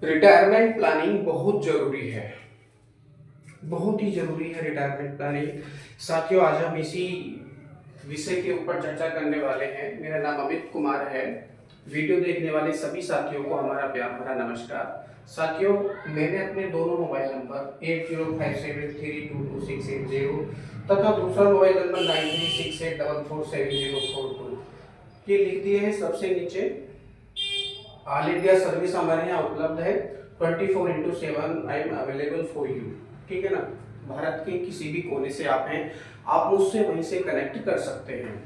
Retirement planning बहुत जरूरी है। बहुत ही जरूरी है रिटायरमेंट प्लानिंग। साथियों, आज हम इसी विषय के ऊपर चर्चा करने वाले हैं। मेरा नाम अमित कुमार है। वीडियो देखने वाले सभी साथियों को हमारा प्यार भरा नमस्कार। साथियों, मैंने अपने दोनों मोबाइल नंबर 8057322680 तथा दूसरा मोबाइल नंबर 9368447042 ये लिख दिए हैं सबसे नीचे। ऑल इंडिया सर्विस हमारे यहाँ उपलब्ध है। 24/7 I am available for you. ठीक है ना। भारत के किसी भी कोने से आप हैं, आप मुझसे वहीं से कनेक्ट कर सकते हैं।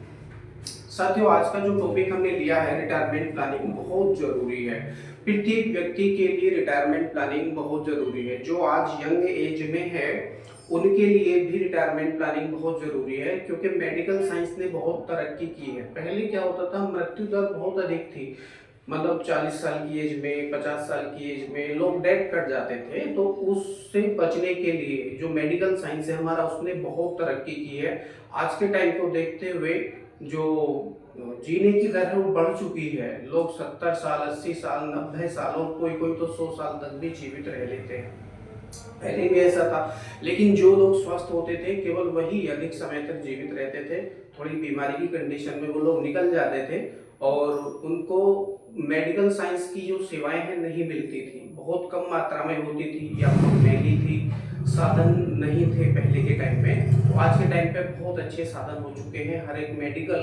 साथियों, आज का जो टॉपिक हमने लिया है रिटायरमेंट प्लानिंग बहुत जरूरी है। प्रत्येक व्यक्ति के लिए रिटायरमेंट प्लानिंग बहुत जरूरी है। जो आज यंग एज में है उनके लिए भी रिटायरमेंट प्लानिंग बहुत जरूरी है, क्योंकि मेडिकल साइंस ने बहुत तरक्की की है। पहले क्या होता था, मृत्यु दर बहुत अधिक थी। मतलब 40 साल की एज में, 50 साल की एज में लोग डेथ कर जाते थे। तो उससे बचने के लिए जो मेडिकल साइंस है हमारा, उसने बहुत तरक्की की है। आज के टाइम को देखते हुए जो जीने की दर है वो बढ़ चुकी है। लोग 70 साल, 80 साल, 90 साल और कोई कोई तो 100 साल तक भी जीवित रह लेते हैं। पहले भी ऐसा था, लेकिन जो लोग स्वस्थ होते थे केवल वही अधिक समय तक जीवित रहते थे। थोड़ी बीमारी की कंडीशन में वो लोग निकल जाते थे और उनको मेडिकल साइंस की जो सेवाएं हैं नहीं मिलती थी, बहुत कम मात्रा में होती थी या बहुत महंगी थी। साधन नहीं थे पहले के टाइम में। तो आज के टाइम पे बहुत अच्छे साधन हो चुके हैं। हर एक मेडिकल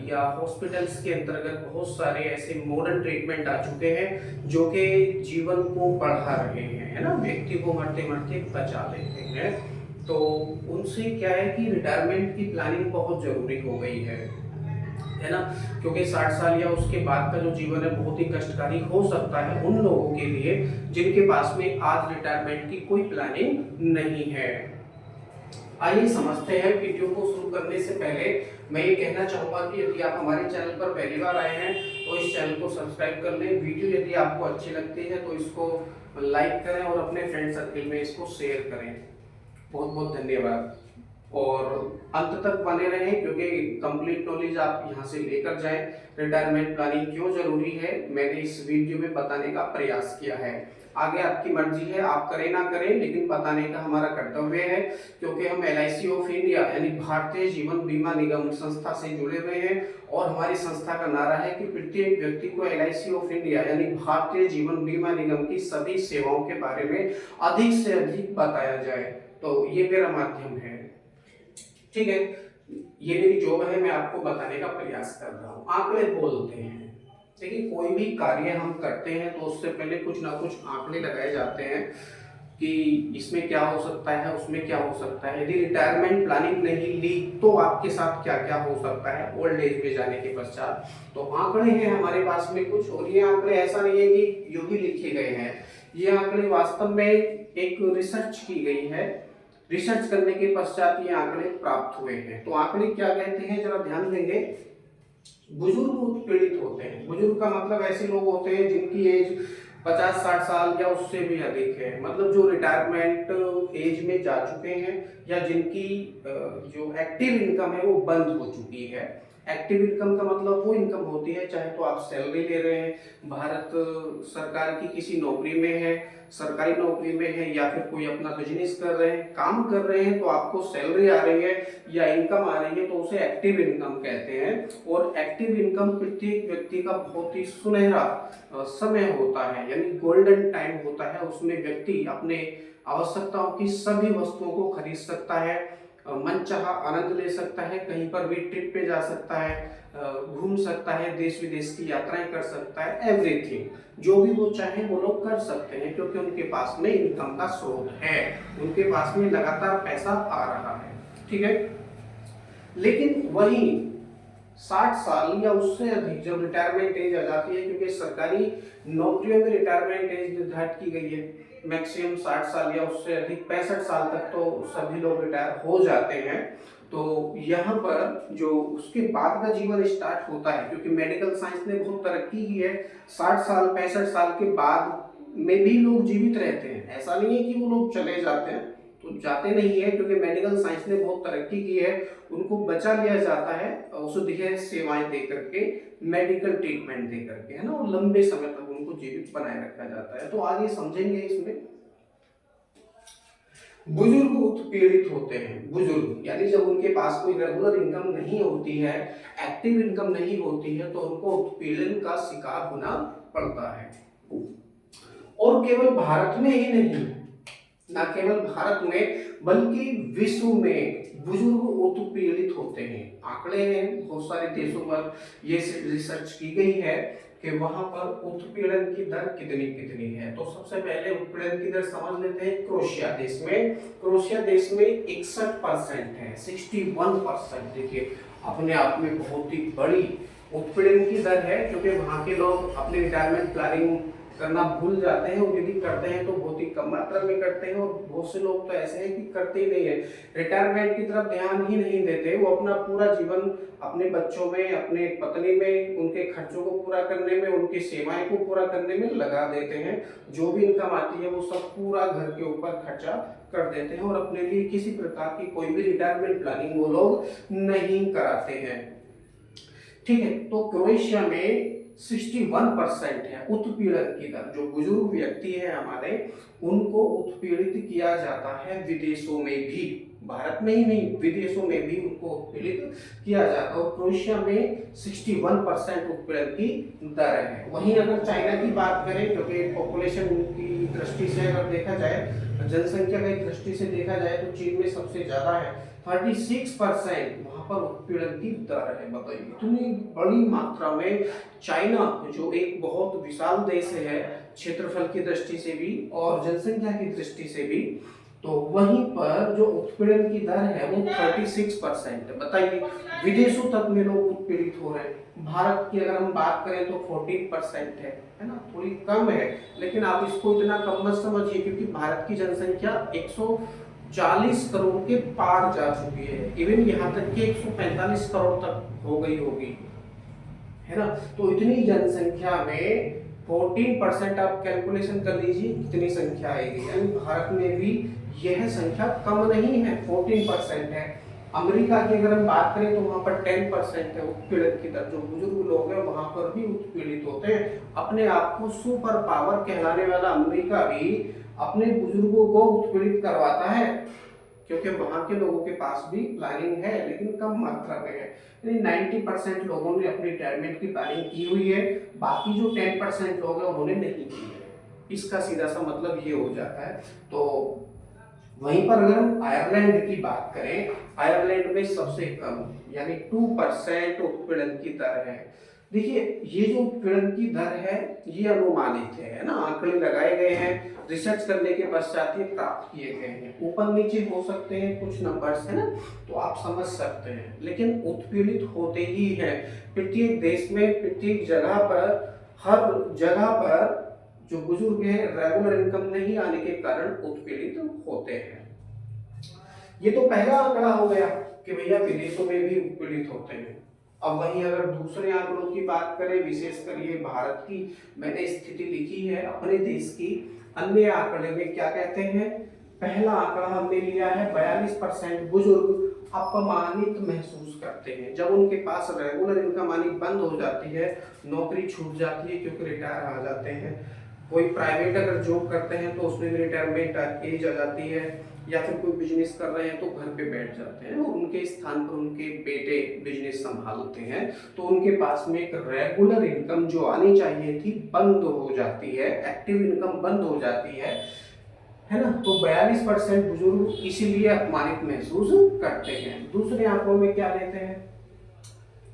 या हॉस्पिटल्स के अंतर्गत बहुत सारे ऐसे मॉडर्न ट्रीटमेंट आ चुके हैं जो कि जीवन को बढ़ा रहे हैं, है ना, व्यक्ति को मरते मरते बचा लेते हैं। तो उनसे क्या है कि रिटायरमेंट की प्लानिंग बहुत जरूरी हो गई है ना। क्योंकि 60 साल या उसके बाद का जो जीवन है बहुत ही कष्टकारी हो सकता है उन लोगों के लिए जिनके पास में आज रिटायरमेंट की कोई प्लानिंग नहीं है। आइए समझते हैं। वीडियो को शुरू करने से पहले मैं ये कहना चाहूंगा कि यदि आप हमारे चैनल पर पहली बार आए हैं तो इस चैनल को सब्सक्राइब कर लें। वीडियो यदि आपको अच्छी लगती है तो इसको लाइक करें और अपने फ्रेंड सर्कल में इसको शेयर करें। बहुत बहुत धन्यवाद। और अंत तक बने रहें, क्योंकि कंप्लीट नॉलेज आप यहाँ से लेकर जाएं। रिटायरमेंट प्लानिंग क्यों जरूरी है मैंने इस वीडियो में बताने का प्रयास किया है। आगे आपकी मर्जी है, आप करें ना करें, लेकिन बताने का हमारा कर्तव्य है। क्योंकि हम LIC ऑफ इंडिया यानी भारतीय जीवन बीमा निगम संस्था से जुड़े हुए हैं और हमारी संस्था का नारा है कि प्रत्येक व्यक्ति को LIC ऑफ इंडिया यानी भारतीय जीवन बीमा निगम की सभी सेवाओं के बारे में अधिक से अधिक बताया जाए। तो ये मेरा माध्यम है। ठीक है, ये मेरी जॉब है, मैं आपको बताने का प्रयास कर रहा हूँ। आंकड़े बोलते हैं। देखिए, कोई भी कार्य हम करते हैं तो उससे पहले कुछ ना कुछ आंकड़े लगाए जाते हैं कि इसमें क्या हो सकता है, उसमें क्या हो सकता है। यदि रिटायरमेंट प्लानिंग नहीं ली तो आपके साथ क्या क्या हो सकता है ओल्ड एज में जाने के पश्चात। तो आंकड़े हैं हमारे पास में कुछ, और ये आंकड़े ऐसा नहीं है कि यूं ही लिखे गए हैं। ये आंकड़े वास्तव में एक रिसर्च की गई है। रिसर्च करने के पश्चात ये आंकड़े प्राप्त हुए हैं। तो आंकड़े क्या कहते हैं जरा ध्यान देंगे। बुजुर्ग पीड़ित होते हैं। बुजुर्ग का मतलब ऐसे लोग होते हैं जिनकी एज 50-60 साल या उससे भी अधिक है। मतलब जो रिटायरमेंट एज में जा चुके हैं या जिनकी जो एक्टिव इनकम है वो बंद हो चुकी है। एक्टिव इनकम का मतलब वो इनकम होती है, चाहे तो आप सैलरी ले रहे हैं, भारत सरकार की किसी नौकरी में है, सरकारी नौकरी में है, या फिर कोई अपना बिजनेस कर रहे हैं, काम कर रहे हैं, तो आपको सैलरी आ रही है या इनकम आ रही है तो उसे एक्टिव इनकम कहते हैं। और एक्टिव इनकम प्रत्येक व्यक्ति का बहुत ही सुनहरा समय होता है, यानी गोल्डन टाइम होता है। उसमें व्यक्ति अपने आवश्यकताओं की सभी वस्तुओं को खरीद सकता है, मनचाहा आनंद ले सकता है, कहीं पर भी ट्रिप पे जा सकता है, घूम सकता है, देश विदेश की यात्राएं कर सकता है। एवरीथिंग जो भी वो चाहे वो लोग कर सकते हैं, क्योंकि उनके पास में इनकम का स्रोत है, उनके पास में लगातार पैसा आ रहा है। ठीक है, लेकिन वही 60 साल या उससे अधिक जब रिटायरमेंट एज आ जाती है, क्योंकि सरकारी नौकरियों में रिटायरमेंट एज निर्धारित की गई है मैक्सिमम 60 साल या उससे अधिक, 65 साल तक तो सभी लोग रिटायर हो जाते हैं। तो यहाँ पर जो उसके बाद का जीवन स्टार्ट होता है, क्योंकि मेडिकल साइंस ने बहुत तरक्की की है। 60 साल 65 साल के बाद में भी लोग जीवित रहते हैं। ऐसा नहीं है कि वो लोग चले जाते हैं, तो जाते नहीं है, क्योंकि मेडिकल साइंस ने बहुत तरक्की की है, उनको बचा लिया जाता है औषधीय सेवाएं दे करके, मेडिकल ट्रीटमेंट दे करके, है ना, और लंबे समय तक उनको जीवित बनाए रखा जाता है। तो आगे समझेंगे इसमें। बुजुर्ग उत्पीड़ित होते हैं, बुजुर्ग यानी जब उनके पास कोई रेगुलर इनकम नहीं होती है, एक्टिव इनकम नहीं होती है, तो उनको उत्पीड़न का शिकार होना पड़ता है। और केवल भारत में ही नहीं, न केवल भारत में बल्कि विश्व में बुजुर्ग उत्पीड़ित होते हैं। आंकड़े हैं बहुत सारे देशों पर, ये रिसर्च की गई है कि वहां पर उत्पीड़न की दर कितनी कितनी है। तो सबसे पहले उत्पीड़न की दर समझ लेते हैं। क्रोएशिया देश में, क्रोएशिया देश में 61% है, 61%। देखिए अपने आप में बहुत ही बड़ी उत्पीड़न की दर है, क्योंकि वहां के लोग अपने रिटायरमेंट प्लानिंग करना भूल जाते हैं, और यदि करते हैं तो बहुत ही कम मात्रा में करते हैं, और बहुत से लोग तो ऐसे हैं कि करते ही नहीं है, रिटायरमेंट की तरफ ध्यान ही नहीं देते। वो अपना पूरा जीवन अपने बच्चों में, अपने पत्नी में, उनके खर्चों को पूरा करने में, उनकी सेवाएं को पूरा करने में लगा देते हैं। जो भी इनकम आती है वो सब पूरा घर के ऊपर खर्चा कर देते हैं, और अपने लिए किसी प्रकार की कोई भी रिटायरमेंट प्लानिंग वो लोग नहीं कराते हैं। ठीक है, तो क्रोएशिया में 61% है उत्पीड़न की दर। जो बुजुर्ग व्यक्ति है हमारे, उनको उत्पीड़ित किया जाता है विदेशों में भी, भारत में ही नहीं विदेशों में भी उनको उत्पीड़ित किया जाता है। और क्रोएशिया में 61% उत्पीड़न की दर है। वहीं अगर चाइना की बात करें, क्योंकि पॉपुलेशन की दृष्टि से अगर देखा जाए, जनसंख्या की दृष्टि से देखा जाए, तो चीन में सबसे ज्यादा है, 36% वहां पर उत्पीड़न की दर है। बताइए इतनी बड़ी मात्रा में। चाइना जो एक बहुत विशाल देश है क्षेत्रफल की दृष्टि से भी और जनसंख्या की दृष्टि से भी, तो वहीं पर जो उत्पीड़न की दर है वो 36% है। बताइए विदेशों तक में लोग उत्पीड़ित हो रहे हैं। भारत की अगर हम बात करें तो 14% है ना, थोड़ी कम है, लेकिन आप इसको इतना कम मत समझिए, क्योंकि भारत की जनसंख्या 140 करोड़ के पार जा चुकी है। इवन यहाँ तक कि 145 करोड़ तक हो गई होगी, है ना। तो इतनी जनसंख्या में 14% आप कैलकुलेशन कर लीजिए कितनी संख्या आएगी। यानी भारत में भी यह संख्या कम नहीं है, 14% है। अमेरिका की अगर हम बात करें तो वहां पर 10% है उत्पीड़न की दर। जो बुजुर्ग लोग हैं वहां पर भी उत्पीड़ित होते हैं। अपने आप को सुपर पावर कहलाने वाला अमेरिका भी अपने बुजुर्गों को उत्पीड़ित करवाता है, क्योंकि वहां के लोगों के पास भी प्लानिंग है, लेकिन कम मात्रा में है। यानी 90% लोगों ने अपनी रिटायरमेंट की प्लानिंग की हुई है, बाकी जो 10% लोग हैं उन्होंने नहीं की है। इसका सीधा सा मतलब ये हो जाता है। तो वहीं पर अगर हम आयरलैंड की बात करें, आयरलैंड में सबसे कम यानी 2% उत्पीड़न की दर है। देखिए ये जो उत्पीड़न की दर है ये अनुमानित है ना, आंकड़े लगाए गए हैं, रिसर्च करने के पश्चात ये प्राप्त किए गए हैं। ऊपर नीचे हो सकते हैं कुछ नंबर्स, है ना, तो आप समझ सकते हैं, लेकिन उत्पीड़ित होते ही है। प्रत्येक देश में, प्रत्येक जगह पर, हर जगह पर जो बुजुर्ग हैं रेगुलर इनकम नहीं आने के कारण उत्पीड़ित होते हैं। ये तो पहला आंकड़ा हो गया कि भैया विदेशों में भी उत्पीड़ित होते हैं। अब वहीं अगर दूसरे आंकड़ों की बात करें, विशेषकर ये भारत की मैंने स्थिति लिखी है अपने देश की, अन्य आंकड़े में क्या कहते हैं। पहला आंकड़ा हमने लिया है 42% बुजुर्ग अपमानित महसूस करते हैं जब उनके पास रेगुलर इनकम आनी बंद हो जाती है, नौकरी छूट जाती है क्योंकि रिटायर आ जाते हैं। कोई प्राइवेट अगर जॉब करते हैं तो उसमें भी रिटायरमेंट एज आ जाती है, या फिर कोई बिजनेस कर रहे हैं तो घर पे बैठ जाते हैं और उनके स्थान पर उनके बेटे बिजनेस संभालते हैं, तो उनके पास में एक रेगुलर इनकम जो आनी चाहिए थी बंद हो जाती है, एक्टिव इनकम बंद हो जाती है ना। तो 42% बुजुर्ग इसीलिए अपमानित महसूस करते हैं। दूसरे आंकड़ों में क्या लेते हैं,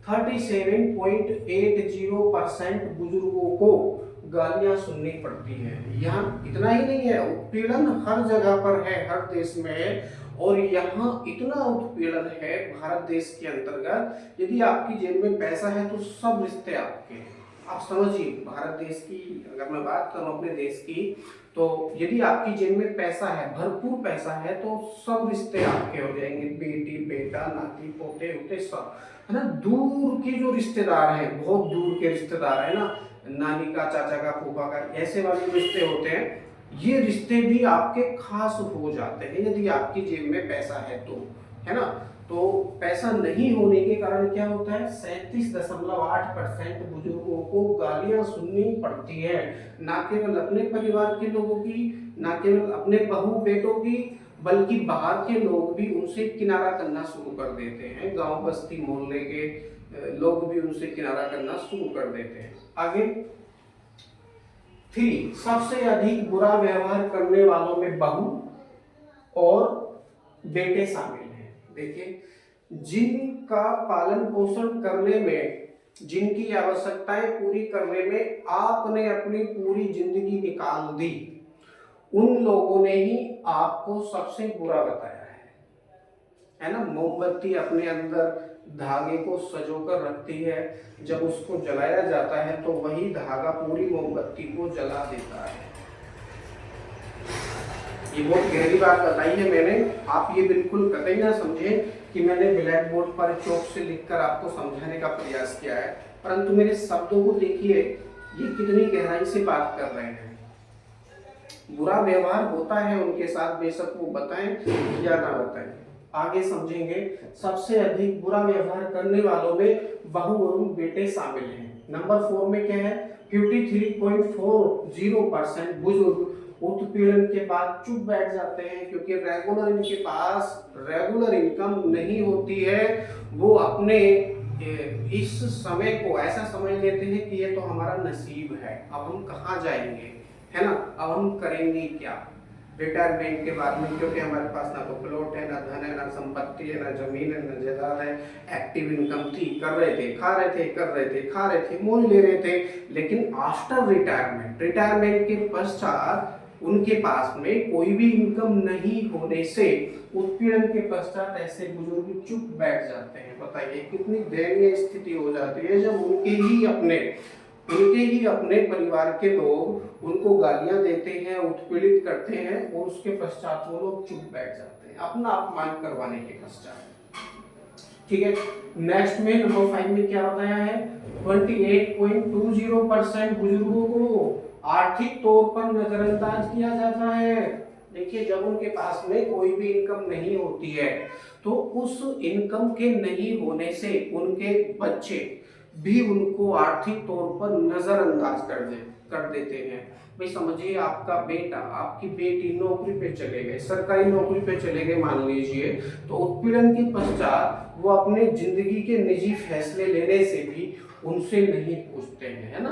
37.80% बुजुर्गों को गालियां सुननी पड़ती हैं। यहाँ इतना ही नहीं है, उत्पीड़न हर जगह पर है, हर देश में है। और यहाँ इतना उत्पीड़न है भारत देश के अंतर्गत, यदि आपकी जेब में पैसा है तो सब रिश्ते आपके हैं। आप समझिए भारत देश की अगर मैं बात करूं अपने देश की, तो यदि आपकी जेब में पैसा है, भरपूर पैसा है, तो सब रिश्ते आपके हो जाएंगे, बेटी बेटा नाती पोते उते सब, है ना। दूर के जो रिश्तेदार हैं, बहुत दूर के रिश्तेदार है ना, नानी का, चाचा का, फूफा का, ऐसे वाले रिश्ते होते हैं ये रिश्ते भी आपके खास हो जाते हैं यदि आपकी जेब में पैसा है तो, है ना। तो पैसा नहीं होने के कारण क्या होता है, 37.8% बुजुर्गों को गालियां सुननी पड़ती है, ना केवल अपने परिवार के लोगों की, ना केवल अपने बहू बेटों की, बल्कि बाहर के लोग भी उनसे किनारा करना शुरू कर देते हैं। गांव बस्ती मोहल्ले के लोग भी उनसे किनारा करना शुरू कर देते हैं। आगे 3, सबसे अधिक बुरा व्यवहार करने वालों में बहू और बेटे शामिल हैं। देखिए, जिनका पालन पोषण करने में, जिनकी आवश्यकताएं पूरी करने में आपने अपनी पूरी जिंदगी निकाल दी, उन लोगों ने ही आपको सबसे बुरा बताया है ना। मोमबत्ती अपने अंदर धागे को सजोकर रखती है, जब उसको जलाया जाता है तो वही धागा पूरी मोमबत्ती को जला देता है। ये बहुत गहरी बात बताई है मैंने, आप ये बिल्कुल कतई ना समझे कि मैंने ब्लैक बोर्ड पर चौक से लिखकर आपको समझाने का प्रयास किया है, परंतु मेरे शब्दों को देखिए, ये कितनी गहराई से बात कर रहे हैं। बुरा व्यवहार होता है उनके साथ, बेशक वो बताएं या ना बताएं। आगे समझेंगे, सबसे अधिक बुरा व्यवहार करने वालों में बहू और बेटे शामिल हैं। नंबर 4 में क्या है, 53.40% बुजुर्ग उत्पीड़न के बाद चुप बैठ जाते हैं, क्योंकि रेगुलर इनके पास रेगुलर इनकम नहीं होती है। वो अपने इस समय को ऐसा समझ लेते हैं कि ये तो हमारा नसीब है, अब हम कहाँ जाएंगे, है ना, अब हम करेंगे क्या रिटायरमेंट के बाद में, क्योंकि हमारे पास ना तो प्लॉट है, ना धन है, ना संपत्ति है, ना जमीन है, ना जायदाद है। एक्टिव इनकम थी, कर रहे थे, खा रहे थे, कर रहे थे, खा रहे थे, मौज ले रहे थे, लेकिन आफ्टर रिटायरमेंट, रिटायरमेंट के पश्चात उनके पास में कोई भी इनकम नहीं होने से उत्पीड़न के पश्चात ऐसे बुजुर्ग चुप बैठ जाते हैं। बताइए कितनी दयनीय स्थिति हो जाती है जब उनके ही अपने परिवार के लोग उनको गालियां देते हैं, उत्पीड़ित करते हैं, और उसके पश्चात वो लोग चुप बैठ जाते हैं अपना अपमान करवाने के पश्चात। ठीक है, नेक्स्ट में नंबर 5 में क्या बताया है, 28.20% बुजुर्गों को आर्थिक तौर पर नजरअंदाज किया जाता है। देखिए, जब उनके पास में कोई भी इनकम नहीं होती है तो उस इनकम के नहीं होने से उनके बच्चे भी उनको आर्थिक तौर पर नजरअंदाज कर देते हैं। भाई समझिए, आपका बेटा, आपकी बेटी नौकरी पे चले गए, सरकारी नौकरी पे चले गए मान लीजिए, तो उत्पीड़न के पश्चात वो अपने जिंदगी के निजी फैसले लेने से भी उनसे नहीं पूछते हैं, है ना।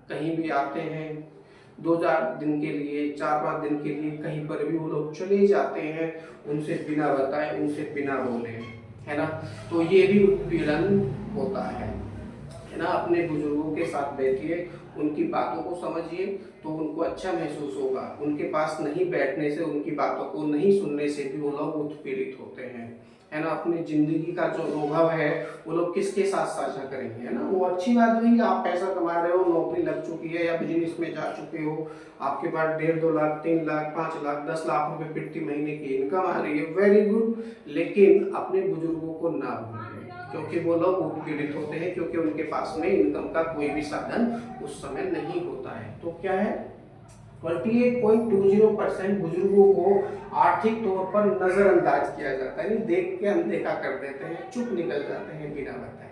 कहीं भी आते हैं 2-4 दिन के लिए, 4-5 दिन के लिए, कहीं पर भी वो लोग चले जाते हैं उनसे बिना बताए, उनसे बिना बोले, है ना। तो ये भी उत्पीड़न होता है ना। अपने बुजुर्गों के साथ बैठिए, उनकी बातों को समझिए तो उनको अच्छा महसूस होगा। उनके पास नहीं बैठने से, उनकी बातों को नहीं सुनने से भी वो लोग उत्पीड़ित होते हैं, है ना। अपनी जिंदगी का जो अनुभव है वो लोग किसके साथ साझा करेंगे, है ना। वो अच्छी बात नहीं, आप पैसा कमा रहे हो, नौकरी लग चुकी है या बिजनेस में जा चुके हो, आपके पास 1.5-2 लाख, 3 लाख, 5 लाख, 10 लाख रुपए प्रति महीने की इनकम आ रही है, वेरी गुड, लेकिन अपने बुजुर्गों को ना भूलें, क्योंकि वो लोग उत्पीड़ित होते हैं, क्योंकि उनके पास में इनकम का कोई भी साधन उस समय नहीं होता है। तो क्या है, 28.20% बुजुर्गों को आर्थिक तौर पर नजरअंदाज किया जाता है, देख के अनदेखा कर देते हैं, चुप निकल जाते हैं बिना बताए।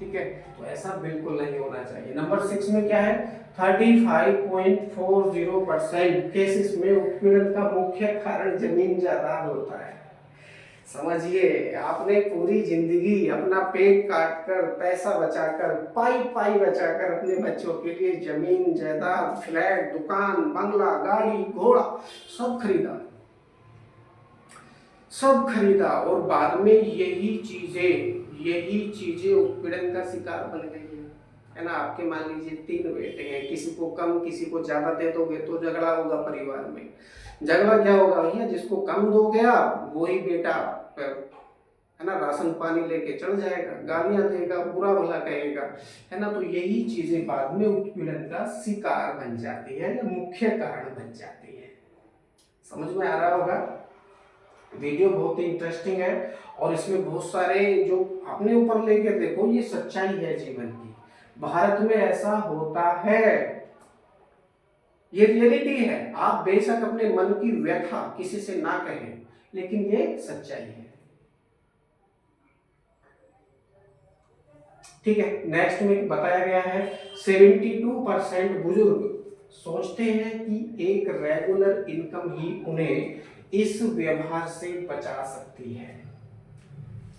ठीक है, तो ऐसा बिल्कुल नहीं होना चाहिए। नंबर 6 में क्या है, 35.40% केसेस में उत्पीड़न का मुख्य कारण जमीन जायदाद होता है। समझिए, आपने पूरी जिंदगी अपना पेट काट कर, पैसा बचाकर, पाई पाई बचाकर अपने बच्चों के लिए जमीन जायदाद, फ्लैट, दुकान, बंगला, गाड़ी, घोड़ा सब खरीदा और बाद में यही चीजें उत्पीड़न का शिकार बन गई है ना। आपके मान लीजिए 3 बेटे हैं, किसी को कम, किसी को ज्यादा दे दोगे तो झगड़ा होगा परिवार में। झगड़ा क्या होगा भैया, जिसको कम दोगे आप वही बेटा, है ना, राशन पानी लेके चढ़ जाएगा, गालियां देगा, बुरा भला कहेगा, है ना। तो यही चीजें बाद में उत्पीड़न का शिकार बन जाती है या मुख्य कारण बन जाती है। समझ में आ रहा होगा। वीडियो बहुत ही इंटरेस्टिंग है और इसमें बहुत सारे जो अपने ऊपर लेके देखो, ये सच्चाई है जीवन की। भारत में ऐसा होता है, ये रियलिटी है। आप बेशक अपने मन की व्यथा किसी से ना कहें, लेकिन ये सच्चाई है। ठीक है, नेक्स्ट में बताया गया है 72% बुजुर्ग सोचते हैं कि एक रेगुलर इनकम ही उन्हें इस व्यवहार से बचा सकती है।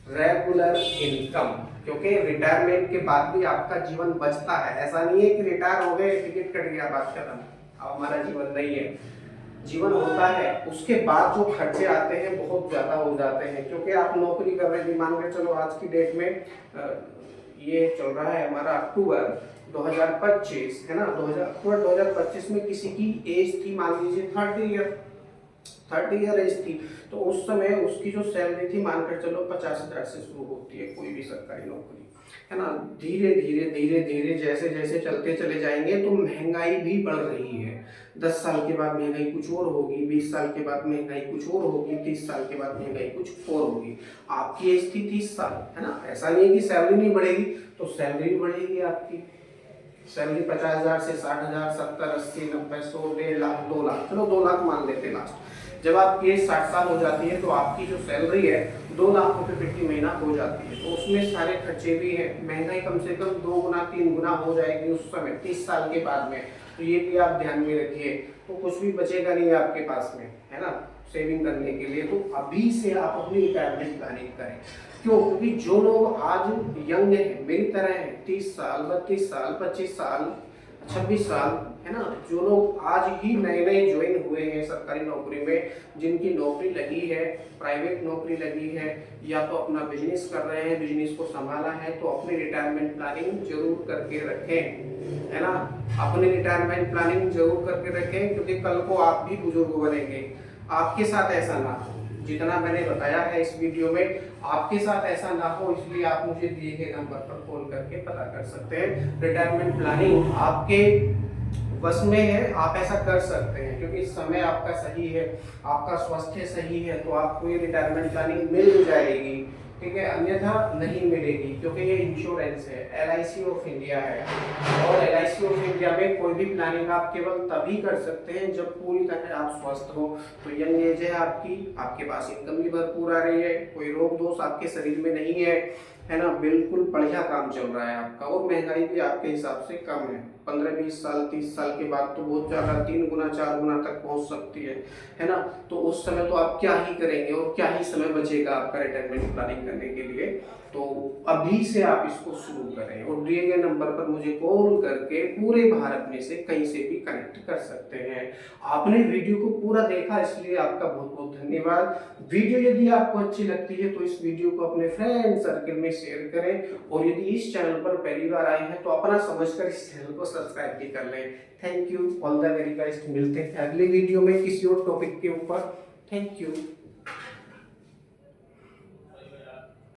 रेगुलर इनकम, क्योंकि रिटायरमेंट के बाद भी आपका जीवन बचता है। ऐसा नहीं है कि रिटायर हो गए, टिकट कट गया, बात खत्म, अब हमारा जीवन नहीं है। जीवन होता है, उसके बाद जो खर्चे आते हैं बहुत ज्यादा हो जाते हैं। क्योंकि आप नौकरी कर रहे हैं, मान के चलो आज की डेट में ये चल रहा है हमारा अक्टूबर 2025 है ना, अक्टूबर 2025 में किसी की एज थी मान लीजिए 30 ईयर एज थी, तो उस समय उसकी जो सैलरी थी मानकर चलो 50,000 से शुरू होती है कोई भी सरकारी नौकरी, है ना। धीरे धीरे जैसे जैसे चलते चले जाएंगे तो महंगाई भी बढ़ रही है। 10 साल के बाद महंगाई कुछ और होगी, 20 साल के बाद महंगाई कुछ और होगी, 30 साल के बाद महंगाई कुछ और होगी। आपकी एज थी 30 साल, है ना। ऐसा नहीं है कि सैलरी नहीं बढ़ेगी, तो सैलरी भी बढ़ेगी। आपकी सैलरी 50,000 से 60,000, 70, 80, 90, 100, 1.5 लाख, 2 लाख, चलो 2 लाख मान लेते लास्ट। जब आपकी एज 60 साल हो जाती है तो आपकी जो सैलरी है 2 लाख रुपए प्रति महीना हो जाती है। तो उसमें सारे खर्चे भी हैं, महंगाई कम से कम 2 गुना 3 गुना हो जाएगी उस समय 30 साल के बाद में। तो ये भी आप ध्यान में रखिए। तो कुछ भी बचेगा नहीं आपके पास में, है ना, सेविंग करने के लिए। तो अभी से आप अपनी रिटायरमेंट प्लानिंग करें। क्यों? क्योंकि जो लोग आज यंग हैं, मेरी तरह हैं, 30 साल, 32 साल, 25 साल, 26 साल, है ना, जो लोग आज ही नए नए ज्वाइन हुए हैं सरकारी नौकरी में, जिनकी नौकरी लगी है, प्राइवेट नौकरी लगी है, या तो अपना बिजनेस कर रहे हैं, बिजनेस को संभाला है, तो अपनी रिटायरमेंट प्लानिंग जरूर करके रखें, है ना। अपनी रिटायरमेंट प्लानिंग जरूर करके रखें, क्योंकि कल को आप भी बुजुर्ग बनेंगे। आपके साथ ऐसा ना हो, जितना मैंने बताया है इस वीडियो में, आपके साथ ऐसा ना हो, इसलिए आप मुझे दिए गए नंबर पर कॉल करके पता कर सकते हैं। रिटायरमेंट प्लानिंग आपके बस में है, आप ऐसा कर सकते हैं, क्योंकि समय आपका सही है, आपका स्वास्थ्य सही है, तो आपको ये रिटायरमेंट प्लानिंग मिल जाएगी। ठीक है, अन्यथा नहीं मिलेगी, क्योंकि ये इंश्योरेंस है, LIC ऑफ इंडिया है। और LIC ऑफ इंडिया में कोई भी प्लानिंग आप केवल तभी कर सकते हैं जब पूरी तरह आप स्वस्थ हो। तो यंग एज है आपकी, आपके पास इनकम भी भरपूर आ रही है, कोई रोग दोष आपके शरीर में नहीं है ना, बिल्कुल बढ़िया काम चल रहा है आपका, और महंगाई भी आपके हिसाब से कम है। 15-20 साल 30 साल के बाद तो बहुत ज्यादा 3 गुना 4 गुना तक पहुंच सकती है ना। तो उस समय तो आप क्या ही करेंगे, और क्या ही समय बचेगा आपका रिटायरमेंट प्लानिंग करने के लिए। तो अभी से आप इसको शुरू करें, और दिए गए नंबर पर मुझे कॉल करके पूरे भारत में से कहीं से भी कनेक्ट कर सकते हैं। आपने वीडियो को पूरा देखा, इसलिए आपका बहुत बहुत धन्यवाद। वीडियो यदि आपको अच्छी लगती है तो इस वीडियो को अपने फ्रेंड सर्कल में शेयर करें, और यदि इस चैनल पर पहली बार आए हैं तो अपना समझकर इस चैनल को सब्सक्राइब भी कर लें। Thank you, all the very best. मिलते हैं अगली वीडियो में किसी और टॉपिक के ऊपर। Thank you.